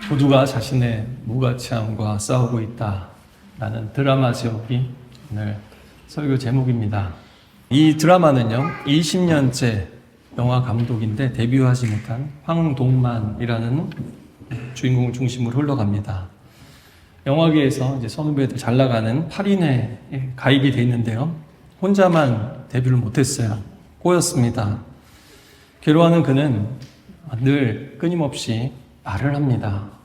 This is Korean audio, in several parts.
모두가 자신의 무가치함과 싸우고 있다라는 드라마 제목이 오늘 설교 제목입니다. 이 드라마는요, 20년째 영화 감독인데 데뷔하지 못한 황동만이라는 주인공을 중심으로 흘러갑니다. 영화계에서 이제 선후배들 잘 나가는 8인에 가입이 돼 있는데요, 혼자만 데뷔를 못했어요. 꼬였습니다. 괴로워하는 그는 늘 끊임없이 말을 합니다.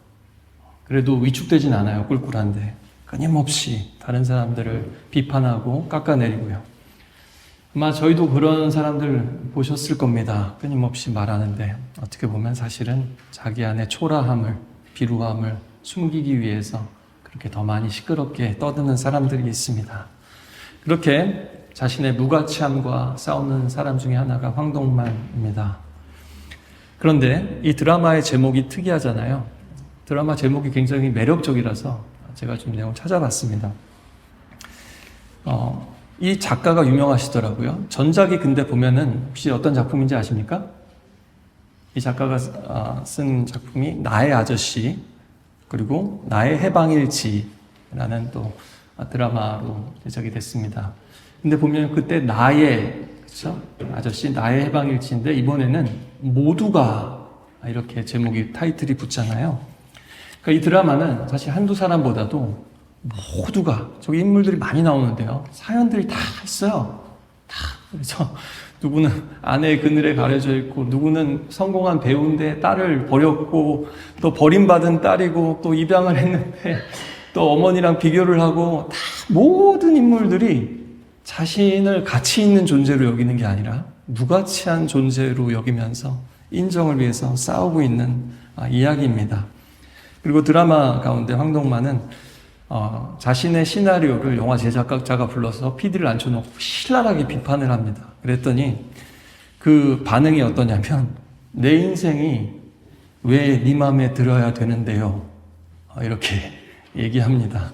그래도 위축되진 않아요. 꿀꿀한데 끊임없이 다른 사람들을 비판하고 깎아내리고요. 아마 저희도 그런 사람들 보셨을 겁니다. 끊임없이 말하는데 어떻게 보면 사실은 자기 안에 초라함을, 비루함을 숨기기 위해서 그렇게 더 많이 시끄럽게 떠드는 사람들이 있습니다. 그렇게 자신의 무가치함과 싸우는 사람 중에 하나가 황동만입니다. 그런데 이 드라마의 제목이 특이하잖아요. 드라마 제목이 굉장히 매력적이라서 제가 좀 내용 찾아봤습니다. 이 작가가 유명하시더라고요. 전작이 근데 보면은 혹시 어떤 작품인지 아십니까? 이 작가가 쓴 작품이 나의 아저씨, 그리고 나의 해방일지라는 또 드라마로 제작이 됐습니다. 근데 보면 그때 나의, 그쵸? 아저씨, 나의 해방일지인데 이번에는 모두가 이렇게 제목이 타이틀이 붙잖아요. 그러니까 이 드라마는 사실 한두 사람보다도 모두가, 저기 인물들이 많이 나오는데요, 사연들이 다 있어요. 다. 그래서 누구는 아내의 그늘에 가려져 있고, 누구는 성공한 배우인데 딸을 버렸고, 또 버림받은 딸이고, 또 입양을 했는데 또 어머니랑 비교를 하고, 다 모든 인물들이 자신을 가치 있는 존재로 여기는 게 아니라 무가치한 존재로 여기면서 인정을 위해서 싸우고 있는 이야기입니다. 그리고 드라마 가운데 황동만은 자신의 시나리오를 영화 제작자가 불러서 PD를 앉혀놓고 신랄하게 비판을 합니다. 그랬더니 그 반응이 어떠냐면, 내 인생이 왜 네 마음에 들어야 되는데요? 이렇게 얘기합니다.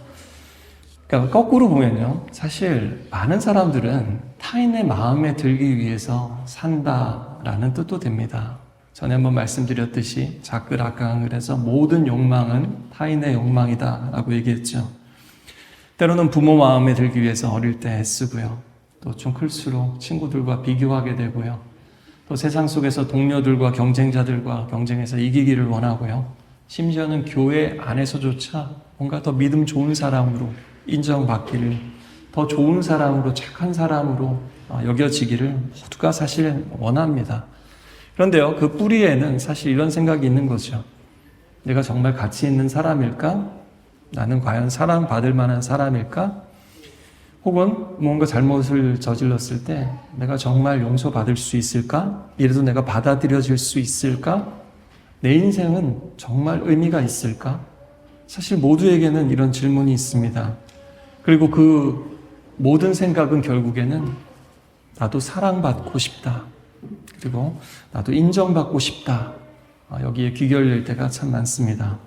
그러니까 거꾸로 보면요, 사실 많은 사람들은 타인의 마음에 들기 위해서 산다라는 뜻도 됩니다. 전에 한번 말씀드렸듯이 자끌아강을 해서 모든 욕망은 타인의 욕망이다 라고 얘기했죠. 때로는 부모 마음에 들기 위해서 어릴 때 애쓰고요, 또 좀 클수록 친구들과 비교하게 되고요, 또 세상 속에서 동료들과 경쟁자들과 경쟁해서 이기기를 원하고요, 심지어는 교회 안에서조차 뭔가 더 믿음 좋은 사람으로 인정받기를, 더 좋은 사람으로, 착한 사람으로 여겨지기를 모두가 사실 원합니다. 그런데요, 그 뿌리에는 사실 이런 생각이 있는 거죠. 내가 정말 가치 있는 사람일까? 나는 과연 사랑받을 만한 사람일까? 혹은 뭔가 잘못을 저질렀을 때 내가 정말 용서받을 수 있을까? 이래도 내가 받아들여질 수 있을까? 내 인생은 정말 의미가 있을까? 사실 모두에게는 이런 질문이 있습니다. 그리고 그 모든 생각은 결국에는 나도 사랑받고 싶다, 그리고 나도 인정받고 싶다, 여기에 귀결될 때가 참 많습니다.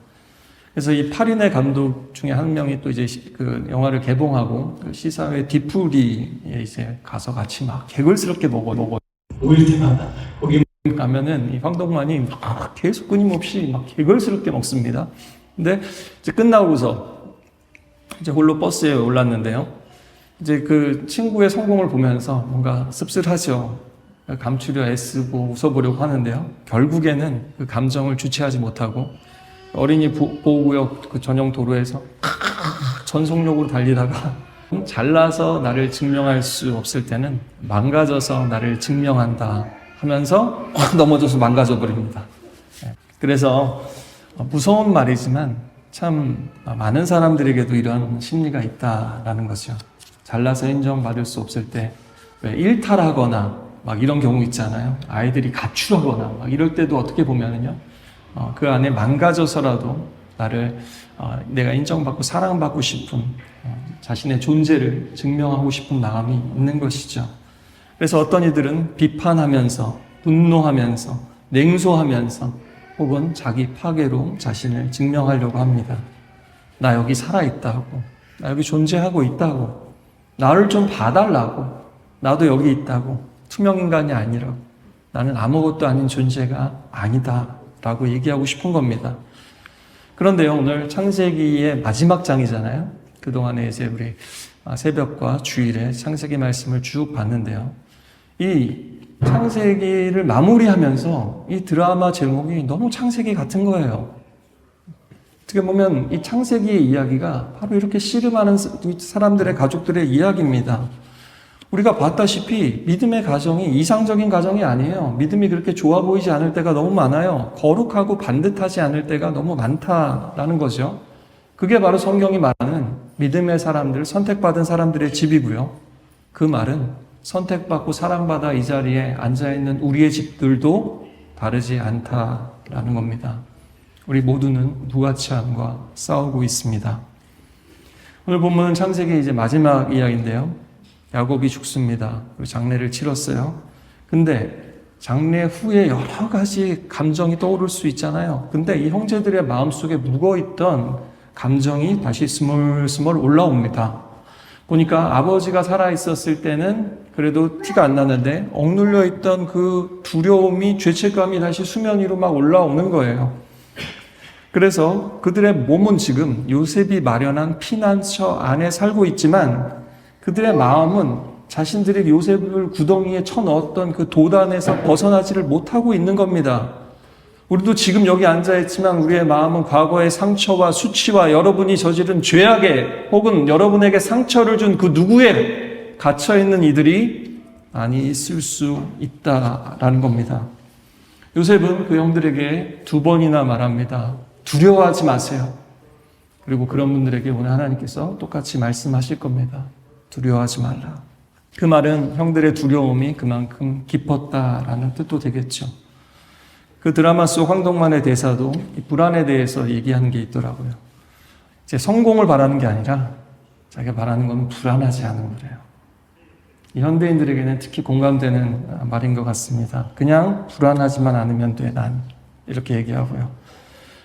그래서 이 8인의 감독 중에 한 명이 또 이제 그 영화를 개봉하고 그 시사회 뒤풀이에 이제 가서 같이 막 개걸스럽게 먹어. 모일 때마다 거기 가면은 이 황동만이 막 계속 끊임없이 막 개걸스럽게 먹습니다. 근데 이제 끝나고서 이제 홀로 버스에 올랐는데요, 이제 그 친구의 성공을 보면서 뭔가 씁쓸하죠. 감추려 애쓰고 웃어보려고 하는데요, 결국에는 그 감정을 주체하지 못하고 어린이 보호구역 그 전용 도로에서 전속력으로 달리다가 잘나서 나를 증명할 수 없을 때는 망가져서 나를 증명한다 하면서 넘어져서 망가져 버립니다. 그래서 무서운 말이지만 참 많은 사람들에게도 이런 심리가 있다라는 거죠. 잘나서 인정받을 수 없을 때 왜 일탈하거나 막 이런 경우 있잖아요. 아이들이 가출하거나 막 이럴 때도 어떻게 보면은요, 그 안에 망가져서라도 나를 내가 인정받고 사랑받고 싶은 자신의 존재를 증명하고 싶은 마음이 있는 것이죠. 그래서 어떤 이들은 비판하면서, 분노하면서, 냉소하면서, 혹은 자기 파괴로 자신을 증명하려고 합니다. 나 여기 살아있다고, 나 여기 존재하고 있다고, 나를 좀 봐달라고, 나도 여기 있다고, 투명인간이 아니라고, 나는 아무것도 아닌 존재가 아니다 라고 얘기하고 싶은 겁니다. 그런데요, 오늘 창세기의 마지막 장이잖아요. 그동안에 이제 우리 새벽과 주일에 창세기 말씀을 쭉 봤는데요. 이 창세기를 마무리하면서 이 드라마 제목이 너무 창세기 같은 거예요. 어떻게 보면 이 창세기의 이야기가 바로 이렇게 씨름하는 사람들의 가족들의 이야기입니다. 우리가 봤다시피 믿음의 가정이 이상적인 가정이 아니에요. 믿음이 그렇게 좋아 보이지 않을 때가 너무 많아요. 거룩하고 반듯하지 않을 때가 너무 많다라는 거죠. 그게 바로 성경이 말하는 믿음의 사람들, 선택받은 사람들의 집이고요. 그 말은 선택받고 사랑받아 이 자리에 앉아있는 우리의 집들도 다르지 않다라는 겁니다. 우리 모두는 무가치함과 싸우고 있습니다. 오늘 본문은 창세기 이제 마지막 이야기인데요. 야곱이 죽습니다. 그리고 장례를 치렀어요. 근데 장례 후에 여러 가지 감정이 떠오를 수 있잖아요. 근데 이 형제들의 마음속에 묵어있던 감정이 다시 스멀스멀 올라옵니다. 보니까 아버지가 살아있었을 때는 그래도 티가 안 났는데 억눌려 있던 그 두려움이, 죄책감이 다시 수면 위로 막 올라오는 거예요. 그래서 그들의 몸은 지금 요셉이 마련한 피난처 안에 살고 있지만 그들의 마음은 자신들이 요셉을 구덩이에 쳐넣었던 그 도단에서 벗어나지를 못하고 있는 겁니다. 우리도 지금 여기 앉아있지만 우리의 마음은 과거의 상처와 수치와 여러분이 저지른 죄악에 혹은 여러분에게 상처를 준 그 누구에 갇혀있는 이들이 많이 있을 수 있다라는 겁니다. 요셉은 그 형들에게 2번이나 말합니다. 두려워하지 마세요. 그리고 그런 분들에게 오늘 하나님께서 똑같이 말씀하실 겁니다. 두려워하지 말라. 그 말은 형들의 두려움이 그만큼 깊었다라는 뜻도 되겠죠. 그 드라마 속 황동만의 대사도 이 불안에 대해서 얘기하는 게 있더라고요. 이제 성공을 바라는 게 아니라 자기가 바라는 건 불안하지 않은 거래요. 이 현대인들에게는 특히 공감되는 말인 것 같습니다. 그냥 불안하지만 않으면 돼, 난. 이렇게 얘기하고요.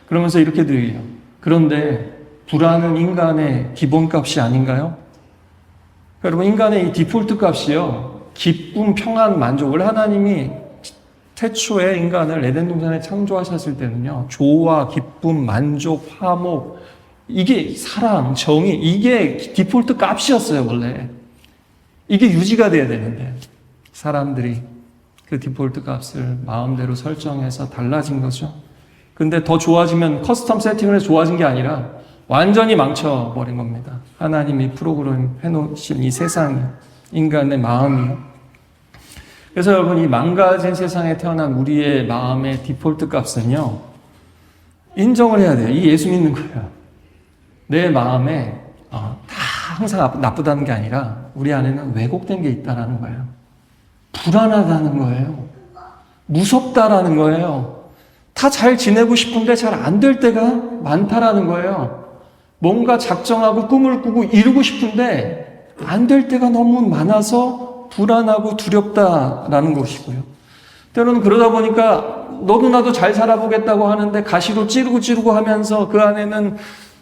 그러면서 이렇게 들려요. 그런데 불안은 인간의 기본값이 아닌가요? 여러분, 인간의 이 디폴트 값이요, 기쁨, 평안, 만족을 하나님이 태초에 인간을 에덴 동산에 창조하셨을 때는요, 조화, 기쁨, 만족, 화목, 이게 사랑, 정의, 이게 디폴트 값이었어요, 원래. 이게 유지가 돼야 되는데 사람들이 그 디폴트 값을 마음대로 설정해서 달라진 거죠. 근데 더 좋아지면 커스텀 세팅을 해서 좋아진 게 아니라 완전히 망쳐버린 겁니다. 하나님이 프로그램 해놓으신 이 세상이, 인간의 마음이요. 그래서 여러분, 이 망가진 세상에 태어난 우리의 마음의 디폴트 값은요, 인정을 해야 돼요. 이 예수 믿는 거예요. 내 마음에 다 항상 나쁘다는 게 아니라 우리 안에는 왜곡된 게 있다는 거예요. 불안하다는 거예요. 무섭다라는 거예요. 다 잘 지내고 싶은데 잘 안 될 때가 많다라는 거예요. 뭔가 작정하고 꿈을 꾸고 이루고 싶은데 안 될 때가 너무 많아서 불안하고 두렵다라는 것이고요. 때로는 그러다 보니까 너도 나도 잘 살아보겠다고 하는데 가시로 찌르고 하면서 그 안에는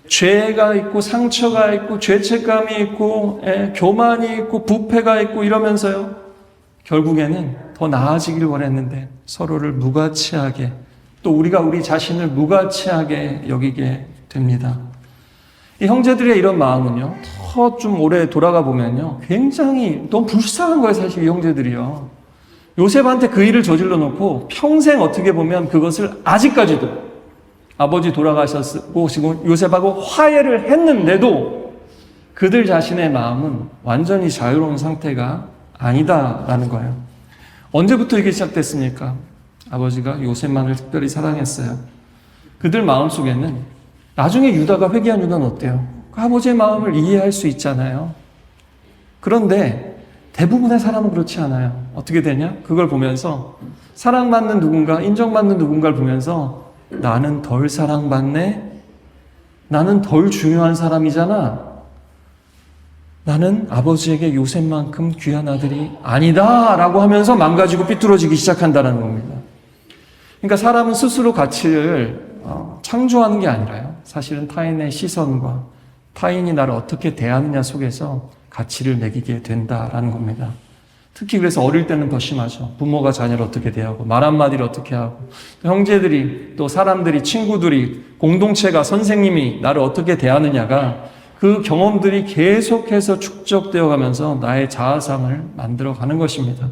죄가 있고 상처가 있고 죄책감이 있고 교만이 있고 부패가 있고 이러면서요. 결국에는 더 나아지길 원했는데 서로를 무가치하게, 또 우리가 우리 자신을 무가치하게 여기게 됩니다. 이 형제들의 이런 마음은요, 더 좀 오래 돌아가 보면요, 굉장히 너무 불쌍한 거예요, 사실 이 형제들이요. 요셉한테 그 일을 저질러 놓고 평생 어떻게 보면 그것을 아직까지도 아버지 돌아가셨고 지금 요셉하고 화해를 했는데도 그들 자신의 마음은 완전히 자유로운 상태가 아니다라는 거예요. 언제부터 이게 시작됐습니까? 아버지가 요셉만을 특별히 사랑했어요. 그들 마음속에는 나중에 유다가 회개한 유다는 어때요? 그 아버지의 마음을 이해할 수 있잖아요. 그런데 대부분의 사람은 그렇지 않아요. 어떻게 되냐? 그걸 보면서 사랑받는 누군가, 인정받는 누군가를 보면서 나는 덜 사랑받네? 나는 덜 중요한 사람이잖아? 나는 아버지에게 요셉만큼 귀한 아들이 아니다 라고 하면서 망가지고 삐뚤어지기 시작한다는 겁니다. 그러니까 사람은 스스로 가치를 창조하는 게 아니라요, 사실은 타인의 시선과 타인이 나를 어떻게 대하느냐 속에서 가치를 매기게 된다라는 겁니다. 특히 그래서 어릴 때는 더 심하죠. 부모가 자녀를 어떻게 대하고 말 한마디를 어떻게 하고 형제들이 또 사람들이 친구들이 공동체가 선생님이 나를 어떻게 대하느냐가 그 경험들이 계속해서 축적되어 가면서 나의 자아상을 만들어 가는 것입니다.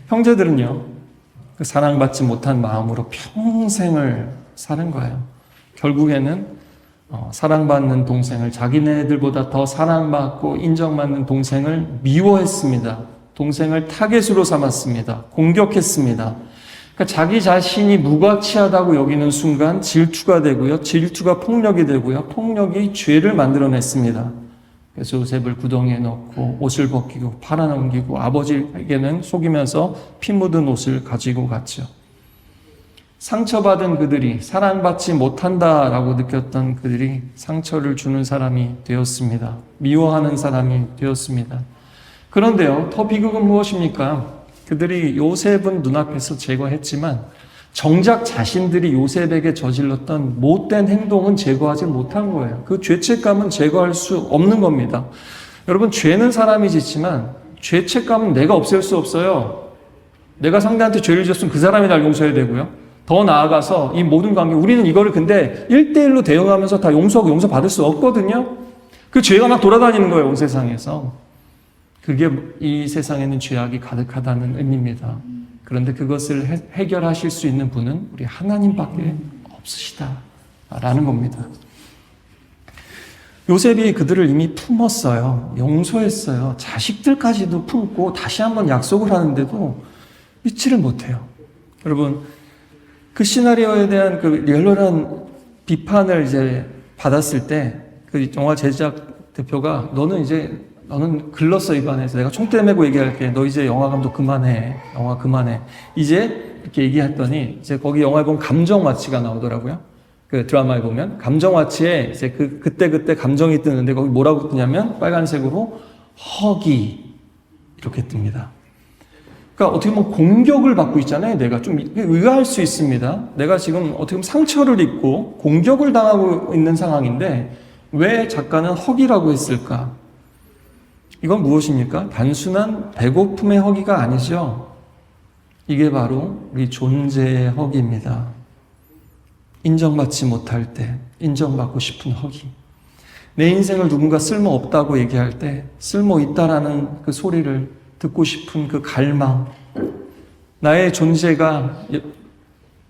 형제들은요, 그 사랑받지 못한 마음으로 평생을 사는 거예요. 결국에는 사랑받는 동생을 자기네들보다 더 사랑받고 인정받는 동생을 미워했습니다. 동생을 타겟으로 삼았습니다. 공격했습니다. 그러니까 자기 자신이 무가치하다고 여기는 순간 질투가 되고요. 질투가 폭력이 되고요. 폭력이 죄를 만들어냈습니다. 그래서 요셉을 구덩이에 넣고 옷을 벗기고 팔아넘기고 아버지에게는 속이면서 피 묻은 옷을 가지고 갔죠. 상처받은 그들이 사랑받지 못한다라고 느꼈던 그들이 상처를 주는 사람이 되었습니다. 미워하는 사람이 되었습니다. 그런데요, 더 비극은 무엇입니까? 그들이 요셉은 눈앞에서 제거했지만 정작 자신들이 요셉에게 저질렀던 못된 행동은 제거하지 못한 거예요. 그 죄책감은 제거할 수 없는 겁니다. 여러분, 죄는 사람이 짓지만 죄책감은 내가 없앨 수 없어요. 내가 상대한테 죄를 지었으면 그 사람이 날 용서해야 되고요. 더 나아가서 이 모든 관계, 우리는 이거를 근데 1대1로 대응하면서 다 용서하고 용서받을 수 없거든요. 그 죄가 막 돌아다니는 거예요, 온 세상에서. 그게 이 세상에는 죄악이 가득하다는 의미입니다. 그런데 그것을 해결하실 수 있는 분은 우리 하나님밖에 없으시다라는 겁니다. 요셉이 그들을 이미 품었어요. 용서했어요. 자식들까지도 품고 다시 한번 약속을 하는데도 믿지를 못해요. 여러분, 그 시나리오에 대한 그 리얼한 비판을 이제 받았을 때 그 영화 제작 대표가 너는 글렀어 입안에서 내가 총대 메고 얘기할게. 너 이제 영화 감독 그만해. 영화 그만해. 이제 이렇게 얘기했더니 이제 거기 영화에 보면 감정 와치가 나오더라고요. 그 드라마에 보면 감정 와치에 이제 그때 감정이 뜨는데 거기 뭐라고 뜨냐면 빨간색으로 허기 이렇게 뜹니다. 그러니까 어떻게 보면 공격을 받고 있잖아요. 내가 좀 의아할 수 있습니다. 내가 지금 어떻게 보면 상처를 입고 공격을 당하고 있는 상황인데 왜 작가는 허기라고 했을까? 이건 무엇입니까? 단순한 배고픔의 허기가 아니죠. 이게 바로 우리 존재의 허기입니다. 인정받지 못할 때 인정받고 싶은 허기. 내 인생을 누군가 쓸모없다고 얘기할 때 쓸모있다라는 그 소리를 듣고 싶은 그 갈망. 나의 존재가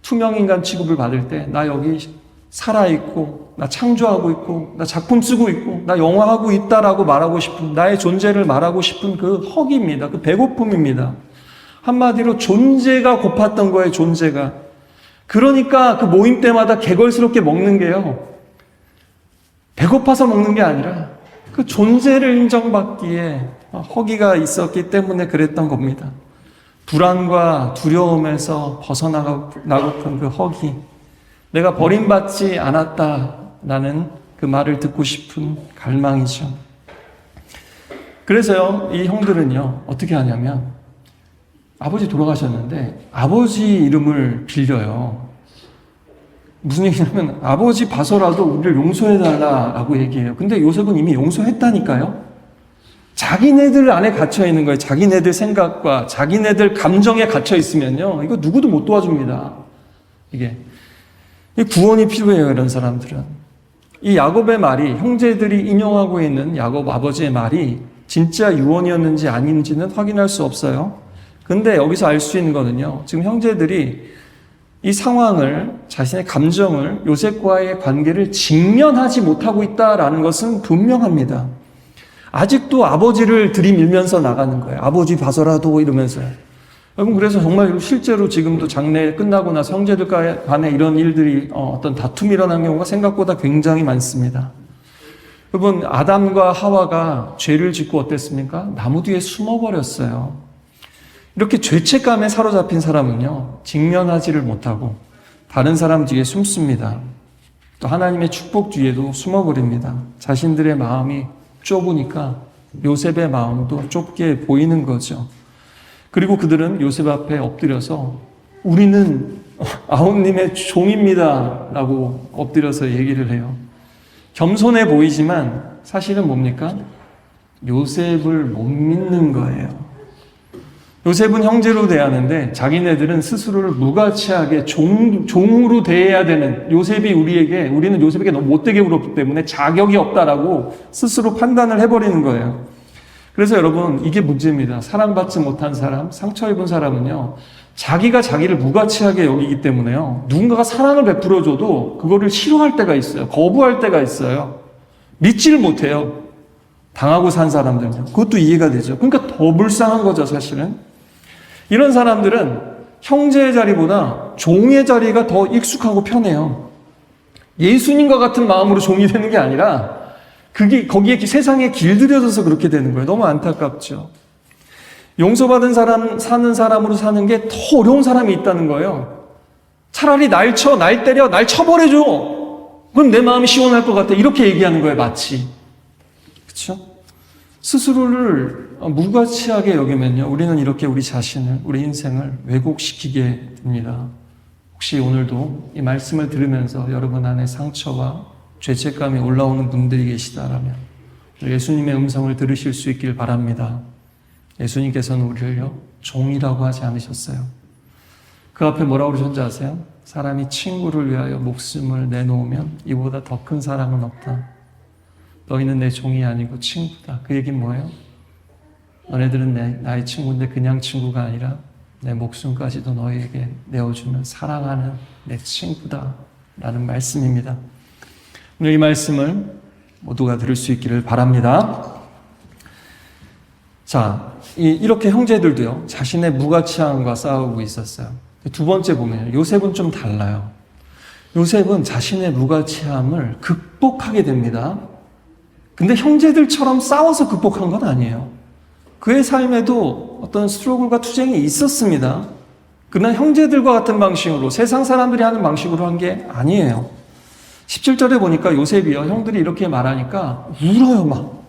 투명인간 취급을 받을 때 나 여기 살아있고 나 창조하고 있고 나 작품 쓰고 있고 나 영화하고 있다라고 말하고 싶은 나의 존재를 말하고 싶은 그 허기입니다. 그 배고픔입니다. 한마디로 존재가 고팠던 거예요. 존재가. 그러니까 그 모임 때마다 개걸스럽게 먹는 게요. 배고파서 먹는 게 아니라 그 존재를 인정받기에 허기가 있었기 때문에 그랬던 겁니다. 불안과 두려움에서 벗어나고픈 그 허기. 내가 버림받지 않았다라는 그 말을 듣고 싶은 갈망이죠. 그래서요, 이 형들은요, 어떻게 하냐면, 아버지 돌아가셨는데, 아버지 이름을 빌려요. 무슨 얘기냐면, 아버지 봐서라도 우리를 용서해달라고 얘기해요. 근데 요셉은 이미 용서했다니까요? 자기네들 안에 갇혀 있는 거예요. 자기네들 생각과 자기네들 감정에 갇혀 있으면요, 이거 누구도 못 도와줍니다. 이게. 구원이 필요해요, 이런 사람들은. 이 야곱의 말이, 형제들이 인용하고 있는 야곱 아버지의 말이 진짜 유언이었는지 아닌지는 확인할 수 없어요. 근데 여기서 알 수 있는 거는요, 지금 형제들이 이 상황을, 자신의 감정을, 요셉과의 관계를 직면하지 못하고 있다라는 것은 분명합니다. 아직도 아버지를 들이밀면서 나가는 거예요. 아버지 봐서라도 이러면서요. 여러분, 그래서 정말 실제로 지금도 장례 끝나고 나서 형제들 간에 이런 일들이 어떤 다툼이 일어나는 경우가 생각보다 굉장히 많습니다. 여러분, 아담과 하와가 죄를 짓고 어땠습니까? 나무 뒤에 숨어버렸어요. 이렇게 죄책감에 사로잡힌 사람은요, 직면하지를 못하고 다른 사람 뒤에 숨습니다. 또 하나님의 축복 뒤에도 숨어버립니다. 자신들의 마음이 좁으니까 요셉의 마음도 좁게 보이는 거죠. 그리고 그들은 요셉 앞에 엎드려서 우리는 아우님의 종입니다 라고 엎드려서 얘기를 해요. 겸손해 보이지만 사실은 뭡니까? 요셉을 못 믿는 거예요. 요셉은 형제로 대하는데 자기네들은 스스로를 무가치하게 종으로 대해야 되는, 우리는 요셉에게 너무 못되게 굴었기 때문에 자격이 없다라고 스스로 판단을 해버리는 거예요. 그래서 여러분, 이게 문제입니다. 사랑받지 못한 사람, 상처 입은 사람은요, 자기가 자기를 무가치하게 여기기 때문에요, 누군가가 사랑을 베풀어줘도 그거를 싫어할 때가 있어요. 거부할 때가 있어요. 믿지를 못해요. 당하고 산 사람들은요. 그것도 이해가 되죠. 그러니까 더 불쌍한 거죠, 사실은. 이런 사람들은 형제의 자리보다 종의 자리가 더 익숙하고 편해요. 예수님과 같은 마음으로 종이 되는 게 아니라 거기에 세상에 길들여져서 그렇게 되는 거예요. 너무 안타깝죠. 용서받은 사람, 사는 사람으로 사는 게 더 어려운 사람이 있다는 거예요. 차라리 날 때려, 날 쳐버려줘. 그럼 내 마음이 시원할 것 같아. 이렇게 얘기하는 거예요, 마치. 그렇죠? 스스로를 무가치하게 여기면요, 우리는 이렇게 우리 자신을, 우리 인생을 왜곡시키게 됩니다. 혹시 오늘도 이 말씀을 들으면서 여러분 안에 상처와 죄책감이 올라오는 분들이 계시다라면 예수님의 음성을 들으실 수 있길 바랍니다. 예수님께서는 우리를요, 종이라고 하지 않으셨어요. 그 앞에 뭐라고 그러셨는지 아세요? 사람이 친구를 위하여 목숨을 내놓으면 이보다 더 큰 사랑은 없다. 너희는 내 종이 아니고 친구다. 그 얘기는 뭐예요? 너네들은 나의 친구인데 그냥 친구가 아니라 내 목숨까지도 너희에게 내어주는 사랑하는 내 친구다 라는 말씀입니다. 오늘 이 말씀을 모두가 들을 수 있기를 바랍니다. 자, 이렇게 형제들도요, 자신의 무가치함과 싸우고 있었어요. 두 번째 보면 요셉은 좀 달라요. 요셉은 자신의 무가치함을 극복하게 됩니다. 근데 형제들처럼 싸워서 극복한 건 아니에요. 그의 삶에도 어떤 스트러글과 투쟁이 있었습니다. 그러나 형제들과 같은 방식으로, 세상 사람들이 하는 방식으로 한 게 아니에요. 17절에 보니까 요셉이요, 형들이 이렇게 말하니까 울어요.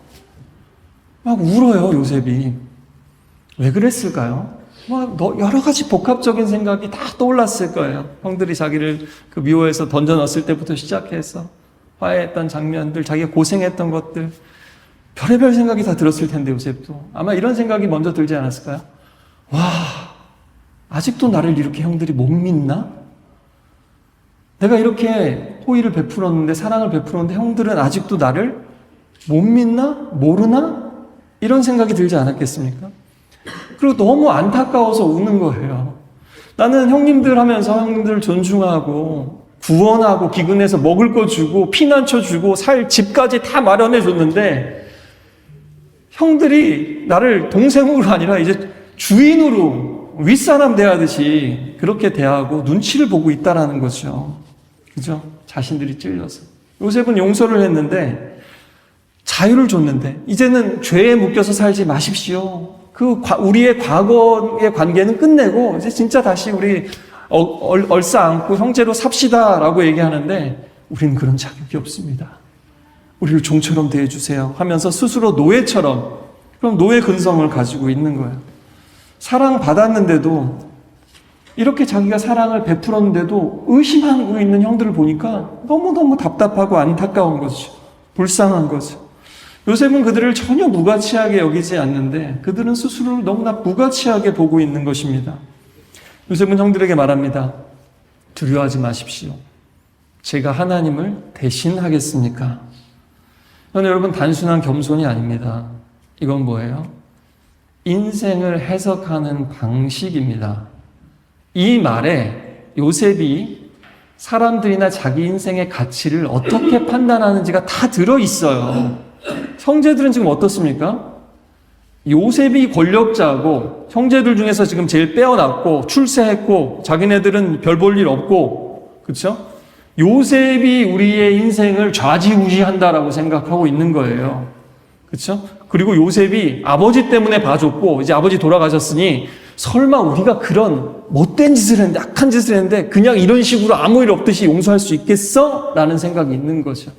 막 울어요, 요셉이. 왜 그랬을까요? 여러 가지 복합적인 생각이 다 떠올랐을 거예요. 형들이 자기를 그 미호에서 던져 넣었을 때부터 시작해서 화해했던 장면들, 자기가 고생했던 것들, 별의별 생각이 다 들었을 텐데, 요셉도. 아마 이런 생각이 먼저 들지 않았을까요? 와, 아직도 나를 이렇게 형들이 못 믿나? 내가 이렇게 호의를 베풀었는데, 사랑을 베풀었는데 형들은 아직도 나를 못 믿나? 모르나? 이런 생각이 들지 않았겠습니까? 그리고 너무 안타까워서 우는 거예요. 나는 형님들 하면서 형님들 존중하고 구원하고 기근해서 먹을 거 주고 피난처 주고 살 집까지 다 마련해 줬는데 형들이 나를 동생으로 아니라 이제 주인으로 윗사람 대하듯이 그렇게 대하고 눈치를 보고 있다라는 거죠. 그죠? 자신들이 찔려서. 요셉은 용서를 했는데 자유를 줬는데 이제는 죄에 묶여서 살지 마십시오. 우리의 과거의 관계는 끝내고 이제 진짜 다시 우리 얼싸안고 형제로 삽시다라고 얘기하는데 우리는 그런 자격이 없습니다. 우리를 종처럼 대해주세요 하면서 스스로 노예처럼, 그럼 노예 근성을 가지고 있는 거예요. 사랑받았는데도, 이렇게 자기가 사랑을 베풀었는데도 의심하고 있는 형들을 보니까 너무너무 답답하고 안타까운 거죠. 불쌍한 거죠. 요셉은 그들을 전혀 무가치하게 여기지 않는데 그들은 스스로를 너무나 무가치하게 보고 있는 것입니다. 요셉은 형들에게 말합니다. 두려워하지 마십시오. 제가 하나님을 대신하겠습니까? 여러분, 단순한 겸손이 아닙니다. 이건 뭐예요? 인생을 해석하는 방식입니다. 이 말에 요셉이 사람들이나 자기 인생의 가치를 어떻게 판단하는지가 다 들어있어요. 형제들은 지금 어떻습니까? 요셉이 권력자고 형제들 중에서 지금 제일 빼어났고 출세했고 자기네들은 별 볼 일 없고, 그렇죠? 요셉이 우리의 인생을 좌지우지한다라고 생각하고 있는 거예요. 그렇죠? 그리고 요셉이 아버지 때문에 봐줬고 이제 아버지 돌아가셨으니 설마 우리가 그런 못된 짓을 했는데, 악한 짓을 했는데 그냥 이런 식으로 아무 일 없듯이 용서할 수 있겠어? 라는 생각이 있는 거죠.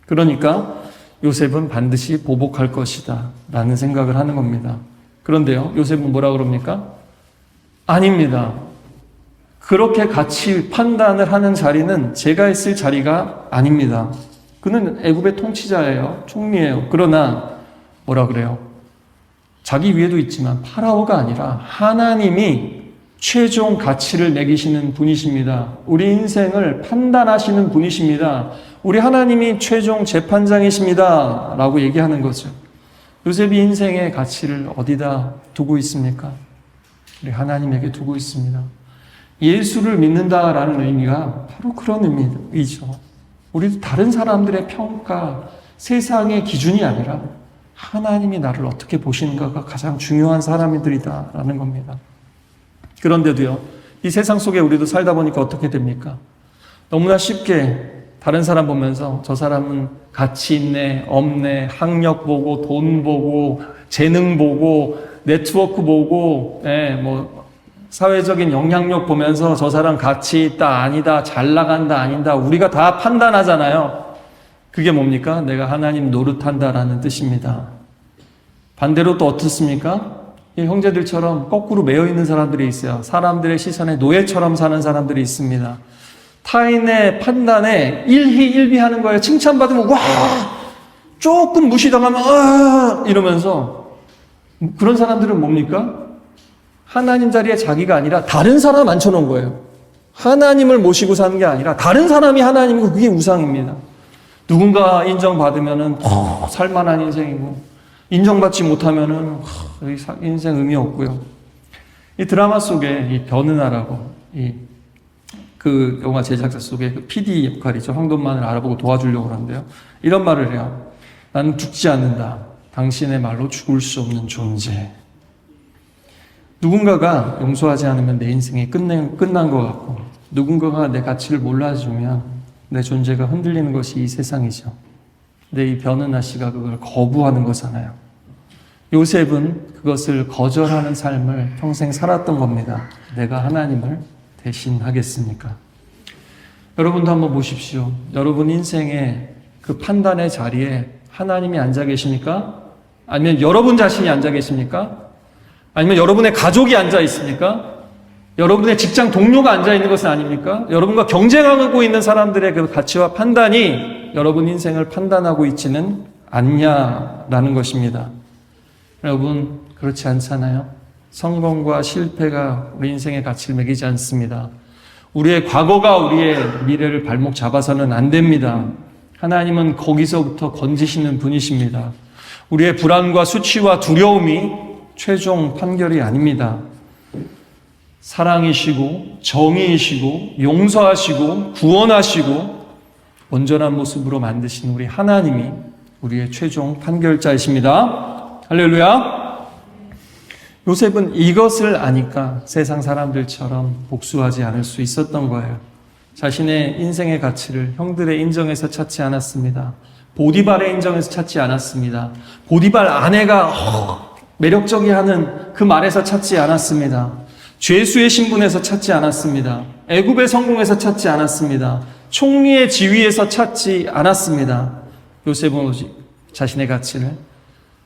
그러니까 요셉은 반드시 보복할 것이다 라는 생각을 하는 겁니다. 그런데요, 요셉은 뭐라 그럽니까? 아닙니다. 그렇게 같이 판단을 하는 자리는 제가 있을 자리가 아닙니다. 그는 애굽의 통치자예요. 총리예요. 그러나 뭐라 그래요? 자기 위에도 있지만 파라오가 아니라 하나님이 최종 가치를 매기시는 분이십니다. 우리 인생을 판단하시는 분이십니다. 우리 하나님이 최종 재판장이십니다. 라고 얘기하는 거죠. 요셉이 인생의 가치를 어디다 두고 있습니까? 우리 하나님에게 두고 있습니다. 예수를 믿는다라는 의미가 바로 그런 의미죠. 우리도 다른 사람들의 평가, 세상의 기준이 아니라 하나님이 나를 어떻게 보시는가가 가장 중요한 사람들이다라는 겁니다. 그런데도요, 이 세상 속에 우리도 살다 보니까 어떻게 됩니까? 너무나 쉽게 다른 사람 보면서 저 사람은 가치 있네, 없네, 학력 보고, 돈 보고, 재능 보고, 네트워크 보고, 사회적인 영향력 보면서 저 사람 가치 있다, 아니다, 잘 나간다, 아니다, 우리가 다 판단하잖아요. 그게 뭡니까? 내가 하나님 노릇한다라는 뜻입니다. 반대로 또 어떻습니까? 이 형제들처럼 거꾸로 매여 있는 사람들이 있어요. 사람들의 시선에 노예처럼 사는 사람들이 있습니다. 타인의 판단에 일희일비하는 거예요. 칭찬받으면 와, 조금 무시당하면 이러면서. 그런 사람들은 뭡니까? 하나님 자리에 자기가 아니라 다른 사람 앉혀놓은 거예요. 하나님을 모시고 사는 게 아니라 다른 사람이 하나님이고 그게 우상입니다. 누군가 인정받으면은 살만한 인생이고, 인정받지 못하면은 인생 의미 없고요. 이 드라마 속에 이 변은하라고 그 영화 제작자 속에 그 PD 역할이죠. 황돈만을 알아보고 도와주려고 그러는데요. 이런 말을 해요. 나는 죽지 않는다. 당신의 말로 죽을 수 없는 존재. 누군가가 용서하지 않으면 내 인생이 끝난 것 같고, 누군가가 내 가치를 몰라주면 내 존재가 흔들리는 것이 이 세상이죠. 근데 이 변은하 씨가 그걸 거부하는 거잖아요. 요셉은 그것을 거절하는 삶을 평생 살았던 겁니다. 내가 하나님을 대신하겠습니까? 여러분도 한번 보십시오. 여러분 인생의 그 판단의 자리에 하나님이 앉아 계십니까? 아니면 여러분 자신이 앉아 계십니까? 아니면 여러분의 가족이 앉아 있습니까? 여러분의 직장 동료가 앉아 있는 것은 아닙니까? 여러분과 경쟁하고 있는 사람들의 그 가치와 판단이 여러분 인생을 판단하고 있지는 않냐라는 것입니다. 여러분, 그렇지 않잖아요? 성공과 실패가 우리 인생의 가치를 매기지 않습니다. 우리의 과거가 우리의 미래를 발목 잡아서는 안 됩니다. 하나님은 거기서부터 건지시는 분이십니다. 우리의 불안과 수치와 두려움이 최종 판결이 아닙니다. 사랑이시고 정의이시고 용서하시고 구원하시고 온전한 모습으로 만드신 우리 하나님이 우리의 최종 판결자이십니다. 할렐루야. 요셉은 이것을 아니까 세상 사람들처럼 복수하지 않을 수 있었던 거예요. 자신의 인생의 가치를 형들의 인정에서 찾지 않았습니다. 보디발의 인정에서 찾지 않았습니다. 보디발 아내가 매력적이 하는 그 말에서 찾지 않았습니다. 죄수의 신분에서 찾지 않았습니다. 애굽의 성공에서 찾지 않았습니다. 총리의 지위에서 찾지 않았습니다. 요셉은 오직 자신의 가치를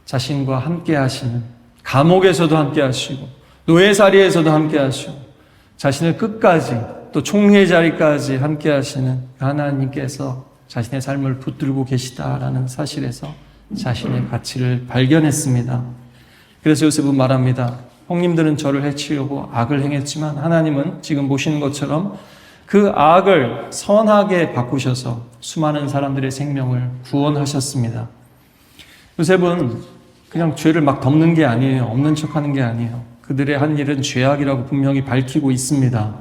자신과 함께 하시는, 감옥에서도 함께 하시고 노예살이에서도 함께 하시고 자신을 끝까지 또 총리의 자리까지 함께 하시는 하나님께서 자신의 삶을 붙들고 계시다라는 사실에서 자신의 가치를 발견했습니다. 그래서 요셉은 말합니다. 형님들은 저를 해치려고 악을 행했지만 하나님은 지금 보시는 것처럼 그 악을 선하게 바꾸셔서 수많은 사람들의 생명을 구원하셨습니다. 요셉은 그냥 죄를 막 덮는 게 아니에요. 없는 척하는 게 아니에요. 그들의 한 일은 죄악이라고 분명히 밝히고 있습니다.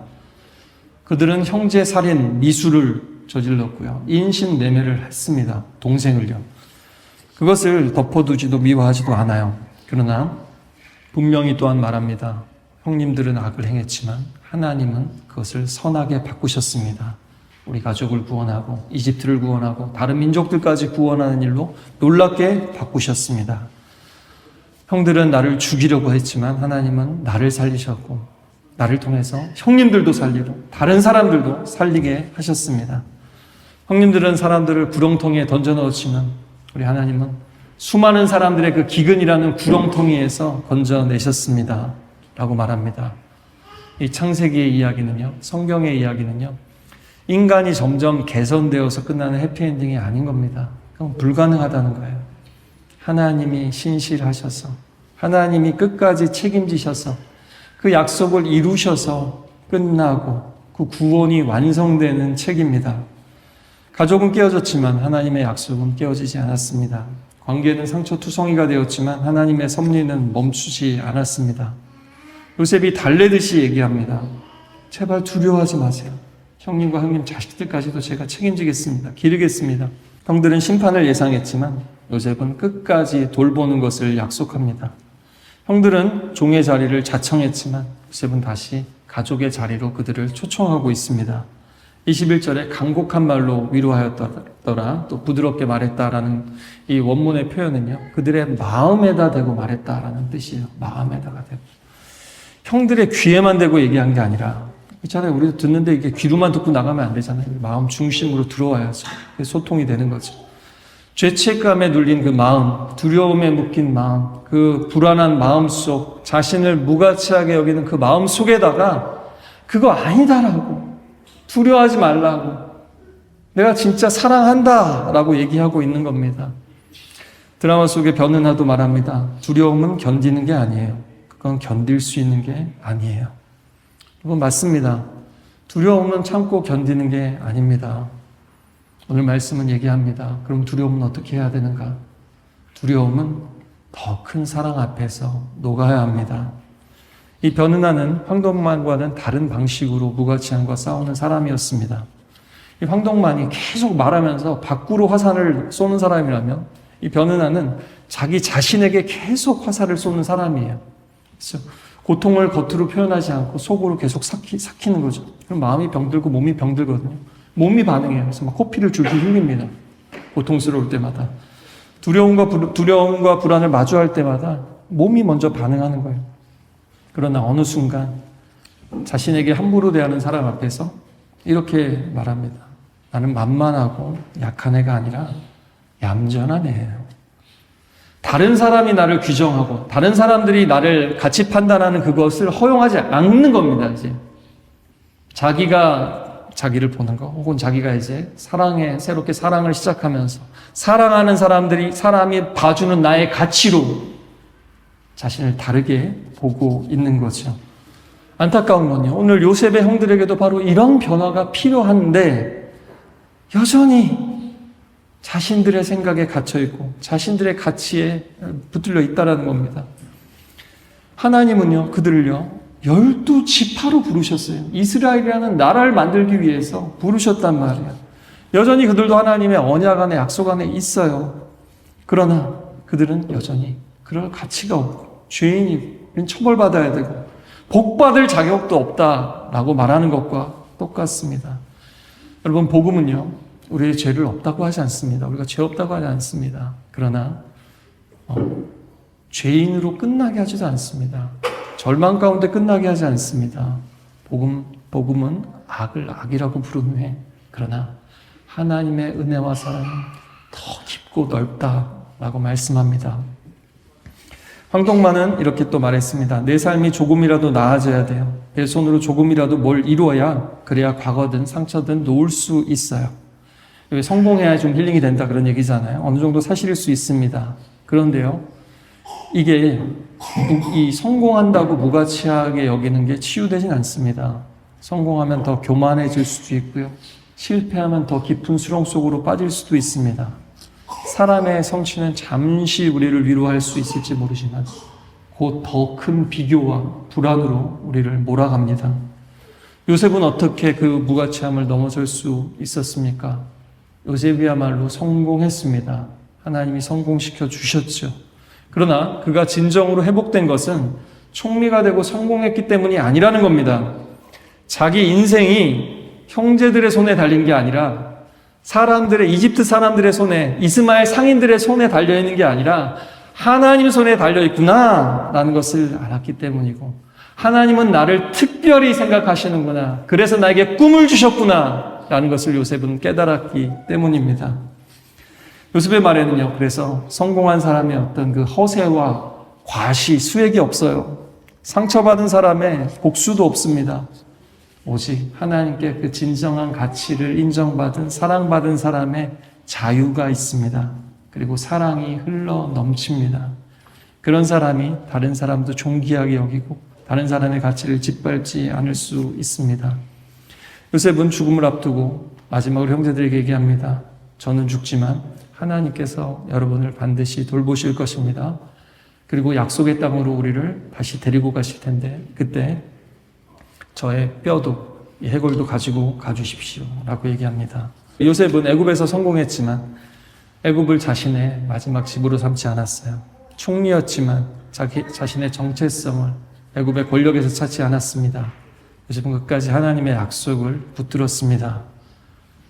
그들은 형제 살인, 미수를 저질렀고요. 인신매매를 했습니다. 동생을요. 그것을 덮어두지도 미워하지도 않아요. 그러나 분명히 또한 말합니다. 형님들은 악을 행했지만 하나님은 그것을 선하게 바꾸셨습니다. 우리 가족을 구원하고 이집트를 구원하고 다른 민족들까지 구원하는 일로 놀랍게 바꾸셨습니다. 형들은 나를 죽이려고 했지만 하나님은 나를 살리셨고 나를 통해서 형님들도 살리고 다른 사람들도 살리게 하셨습니다. 형님들은 사람들을 구렁텅이에 던져넣었지만 우리 하나님은 수많은 사람들의 그 기근이라는 구렁텅이에서 건져내셨습니다. 라고 말합니다. 이 창세기의 이야기는요, 성경의 이야기는요, 인간이 점점 개선되어서 끝나는 해피엔딩이 아닌 겁니다. 그건 불가능하다는 거예요. 하나님이 신실하셔서 하나님이 끝까지 책임지셔서 그 약속을 이루셔서 끝나고 그 구원이 완성되는 책입니다. 가족은 깨어졌지만 하나님의 약속은 깨어지지 않았습니다. 관계는 상처투성이가 되었지만 하나님의 섭리는 멈추지 않았습니다. 요셉이 달래듯이 얘기합니다. 제발 두려워하지 마세요. 형님과 형님 자식들까지도 제가 책임지겠습니다. 기르겠습니다. 형들은 심판을 예상했지만 요셉은 끝까지 돌보는 것을 약속합니다. 형들은 종의 자리를 자청했지만 요셉은 다시 가족의 자리로 그들을 초청하고 있습니다. 21절에 간곡한 말로 위로하였더라, 또 부드럽게 말했다라는 이 원문의 표현은요, 그들의 마음에다 대고 말했다라는 뜻이에요. 마음에다가 대고. 형들의 귀에만 대고 얘기한 게 아니라, 있잖아요. 우리도 듣는데 이게 귀로만 듣고 나가면 안 되잖아요. 마음 중심으로 들어와야죠. 소통이 되는 거죠. 죄책감에 눌린 그 마음, 두려움에 묶인 마음, 그 불안한 마음 속, 자신을 무가치하게 여기는 그 마음 속에다가 그거 아니다라고, 두려워하지 말라고, 내가 진짜 사랑한다 라고 얘기하고 있는 겁니다. 드라마 속의 변은하도 말합니다. 두려움은 견디는 게 아니에요. 그건 견딜 수 있는 게 아니에요. 그건 맞습니다. 두려움은 참고 견디는 게 아닙니다. 오늘 말씀은 얘기합니다. 그럼 두려움은 어떻게 해야 되는가? 두려움은 더 큰 사랑 앞에서 녹아야 합니다. 이 변은하는 황동만과는 다른 방식으로 무가치함과 싸우는 사람이었습니다. 이 황동만이 계속 말하면서 밖으로 화살을 쏘는 사람이라면 이 변은하는 자기 자신에게 계속 화살을 쏘는 사람이에요. 그래서 고통을 겉으로 표현하지 않고 속으로 계속 삭히는 거죠. 그럼 마음이 병들고 몸이 병들거든요. 몸이 반응해요. 그래서 막 코피를 줄줄 흘립니다. 고통스러울 때마다. 두려움과 불안을 마주할 때마다 몸이 먼저 반응하는 거예요. 그러나 어느 순간 자신에게 함부로 대하는 사람 앞에서 이렇게 말합니다. 나는 만만하고 약한 애가 아니라 얌전한 애예요. 다른 사람이 나를 규정하고 다른 사람들이 나를 가치 판단하는 그것을 허용하지 않는 겁니다. 이제 자기가 자기를 보는 거, 혹은 자기가 이제 새롭게 사랑을 시작하면서 사랑하는 사람이 봐주는 나의 가치로 자신을 다르게 보고 있는 거죠. 안타까운 건요, 오늘 요셉의 형들에게도 바로 이런 변화가 필요한데 여전히 자신들의 생각에 갇혀있고 자신들의 가치에 붙들려 있다는 겁니다. 하나님은요, 그들을요 12지파로 부르셨어요. 이스라엘이라는 나라를 만들기 위해서 부르셨단 말이에요. 여전히 그들도 하나님의 언약 안에, 약속 안에 있어요. 그러나 그들은 여전히 그럴 가치가 없고 죄인은 처벌받아야 되고 복받을 자격도 없다라고 말하는 것과 똑같습니다. 여러분, 복음은요, 우리의 죄를 없다고 하지 않습니다. 우리가 죄 없다고 하지 않습니다. 그러나 죄인으로 끝나게 하지도 않습니다. 절망 가운데 끝나게 하지 않습니다. 복음은 악을 악이라고 부른 후에, 그러나 하나님의 은혜와 사랑은 더 깊고 넓다라고 말씀합니다. 황동만은 이렇게 또 말했습니다. 내 삶이 조금이라도 나아져야 돼요. 내 손으로 조금이라도 뭘 이루어야, 그래야 과거든 상처든 놓을 수 있어야. 성공해야 좀 힐링이 된다 그런 얘기잖아요. 어느 정도 사실일 수 있습니다. 그런데요, 이게 이 성공한다고 무가치하게 여기는 게 치유되진 않습니다. 성공하면 더 교만해질 수도 있고요. 실패하면 더 깊은 수렁 속으로 빠질 수도 있습니다. 사람의 성취는 잠시 우리를 위로할 수 있을지 모르지만 곧 더 큰 비교와 불안으로 우리를 몰아갑니다. 요셉은 어떻게 그 무가치함을 넘어설 수 있었습니까? 요셉이야말로 성공했습니다. 하나님이 성공시켜 주셨죠. 그러나 그가 진정으로 회복된 것은 총리가 되고 성공했기 때문이 아니라는 겁니다. 자기 인생이 형제들의 손에 달린 게 아니라 이집트 사람들의 손에, 이스마엘 상인들의 손에 달려있는 게 아니라 하나님 손에 달려있구나 라는 것을 알았기 때문이고, 하나님은 나를 특별히 생각하시는구나, 그래서 나에게 꿈을 주셨구나 라는 것을 요셉은 깨달았기 때문입니다. 요셉의 말에는요, 그래서 성공한 사람의 어떤 그 허세와 과시, 수액이 없어요. 상처받은 사람의 복수도 없습니다. 오직 하나님께 그 진정한 가치를 인정받은, 사랑받은 사람의 자유가 있습니다. 그리고 사랑이 흘러 넘칩니다. 그런 사람이 다른 사람도 존귀하게 여기고 다른 사람의 가치를 짓밟지 않을 수 있습니다. 요셉은 죽음을 앞두고 마지막으로 형제들에게 얘기합니다. 저는 죽지만 하나님께서 여러분을 반드시 돌보실 것입니다. 그리고 약속의 땅으로 우리를 다시 데리고 가실 텐데 그때 저의 뼈도 이 해골도 가지고 가주십시오 라고 얘기합니다. 요셉은 애굽에서 성공했지만 애굽을 자신의 마지막 집으로 삼지 않았어요. 총리였지만 자신의 정체성을 애굽의 권력에서 찾지 않았습니다. 요셉은 끝까지 하나님의 약속을 붙들었습니다.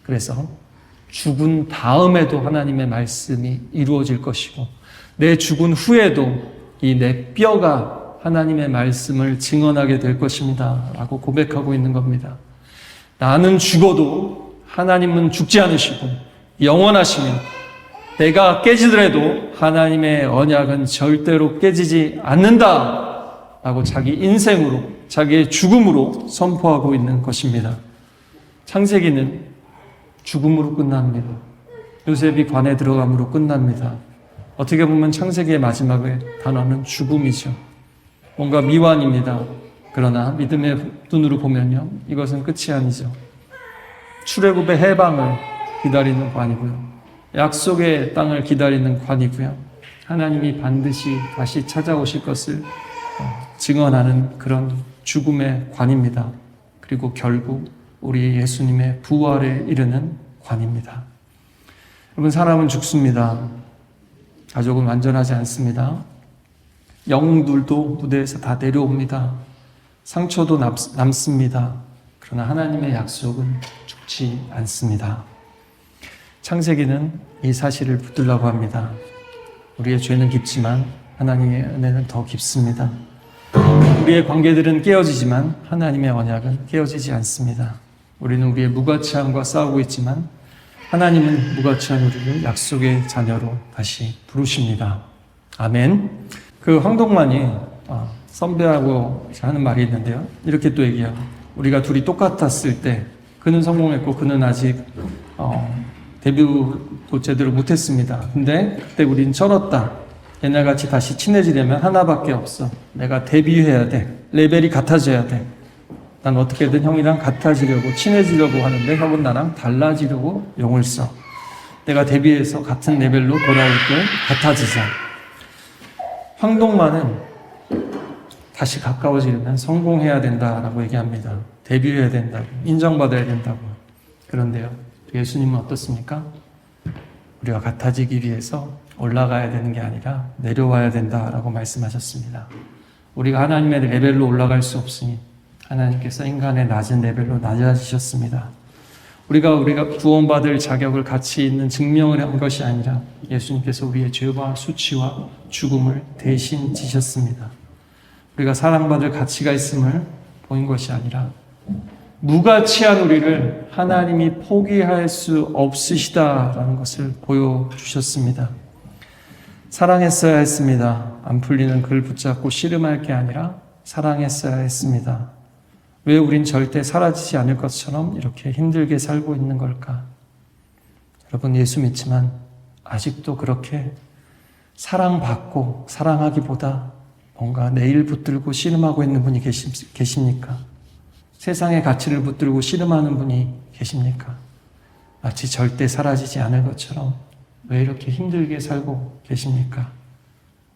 그래서 죽은 다음에도 하나님의 말씀이 이루어질 것이고 내 죽은 후에도 이 내 뼈가 하나님의 말씀을 증언하게 될 것입니다 라고 고백하고 있는 겁니다. 나는 죽어도 하나님은 죽지 않으시고 영원하시며 내가 깨지더라도 하나님의 언약은 절대로 깨지지 않는다 라고 자기 인생으로 자기의 죽음으로 선포하고 있는 것입니다. 창세기는 죽음으로 끝납니다. 요셉이 관에 들어감으로 끝납니다. 어떻게 보면 창세기의 마지막의 단어는 죽음이죠. 뭔가 미완입니다. 그러나 믿음의 눈으로 보면요, 이것은 끝이 아니죠. 출애굽의 해방을 기다리는 관이고요. 약속의 땅을 기다리는 관이고요. 하나님이 반드시 다시 찾아오실 것을 증언하는 그런 죽음의 관입니다. 그리고 결국 우리 예수님의 부활에 이르는 관입니다. 여러분, 사람은 죽습니다. 가족은 완전하지 않습니다. 영웅들도 무대에서 다 내려옵니다. 상처도 남습니다. 그러나 하나님의 약속은 죽지 않습니다. 창세기는 이 사실을 붙들라고 합니다. 우리의 죄는 깊지만 하나님의 은혜는 더 깊습니다. 우리의 관계들은 깨어지지만 하나님의 언약은 깨어지지 않습니다. 우리는 우리의 무가치함과 싸우고 있지만 하나님은 무가치한 우리를 약속의 자녀로 다시 부르십니다. 아멘. 그 황동만이 선배하고 하는 말이 있는데요. 이렇게 또 얘기해요. 우리가 둘이 똑같았을 때 그는 성공했고 그는 아직 데뷔도 제대로 못했습니다. 근데 그때 우린 쩔었다. 옛날같이 다시 친해지려면 하나밖에 없어. 내가 데뷔해야 돼. 레벨이 같아져야 돼. 난 어떻게든 형이랑 같아지려고 친해지려고 하는데 형은 나랑 달라지려고 용을 써. 내가 데뷔해서 같은 레벨로 돌아올 때 같아지자. 황동만은 다시 가까워지려면 성공해야 된다라고 얘기합니다. 데뷔해야 된다고, 인정받아야 된다고. 그런데요, 예수님은 어떻습니까? 우리가 같아지기 위해서 올라가야 되는 게 아니라 내려와야 된다라고 말씀하셨습니다. 우리가 하나님의 레벨로 올라갈 수 없으니 하나님께서 인간의 낮은 레벨로 낮아지셨습니다. 우리가 구원받을 자격을 가치 있는 증명을 한 것이 아니라 예수님께서 우리의 죄와 수치와 죽음을 대신 지셨습니다. 우리가 사랑받을 가치가 있음을 보인 것이 아니라 무가치한 우리를 하나님이 포기할 수 없으시다라는 것을 보여주셨습니다. 사랑했어야 했습니다. 안 풀리는 글 붙잡고 씨름할 게 아니라 사랑했어야 했습니다. 왜 우린 절대 사라지지 않을 것처럼 이렇게 힘들게 살고 있는 걸까? 여러분, 예수 믿지만 아직도 그렇게 사랑받고 사랑하기보다 뭔가 내일 붙들고 씨름하고 있는 분이 계십니까? 세상의 가치를 붙들고 씨름하는 분이 계십니까? 마치 절대 사라지지 않을 것처럼 왜 이렇게 힘들게 살고 계십니까?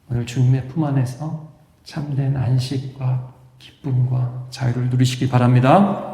오늘 주님의 품 안에서 참된 안식과 기쁨과 자유를 누리시기 바랍니다.